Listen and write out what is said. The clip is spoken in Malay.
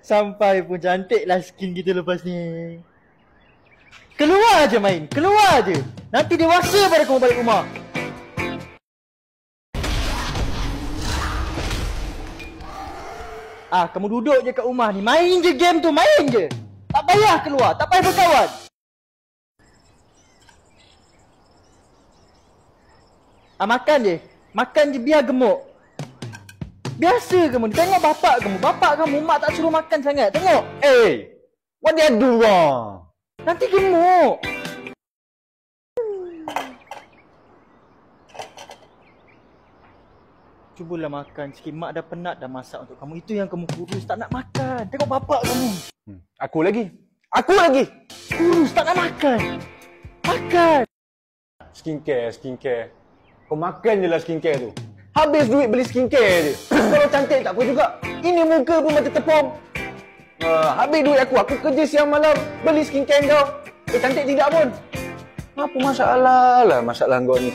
Sampai pun cantik lah skin kita lepas ni. Keluar je main, keluar je. Nanti dewasa pada kamu balik rumah. Kamu duduk je kat rumah ni, main je game tu, main je. Tak payah keluar, tak payah berkawan. Makan je biar gemuk. Biasa kamu, tengok bapak kamu, mak tak suruh makan sangat, tengok. What did I do wrong? Nanti gemuk. Cubalah makan sikit, mak dah penat dah masak untuk kamu. Itu yang kamu kurus, tak nak makan. Tengok bapak kamu. Aku lagi. Kurus, tak nak makan. Makan. Skincare. Kau makan je lah skincare tu. Habis duit beli skincare je. Kalau cantik tak apa juga. Ini muka pun macam tepung. Habis duit aku kerja siang malam beli skincare kau. Cantik tidak pun. Apa masalah kau ni?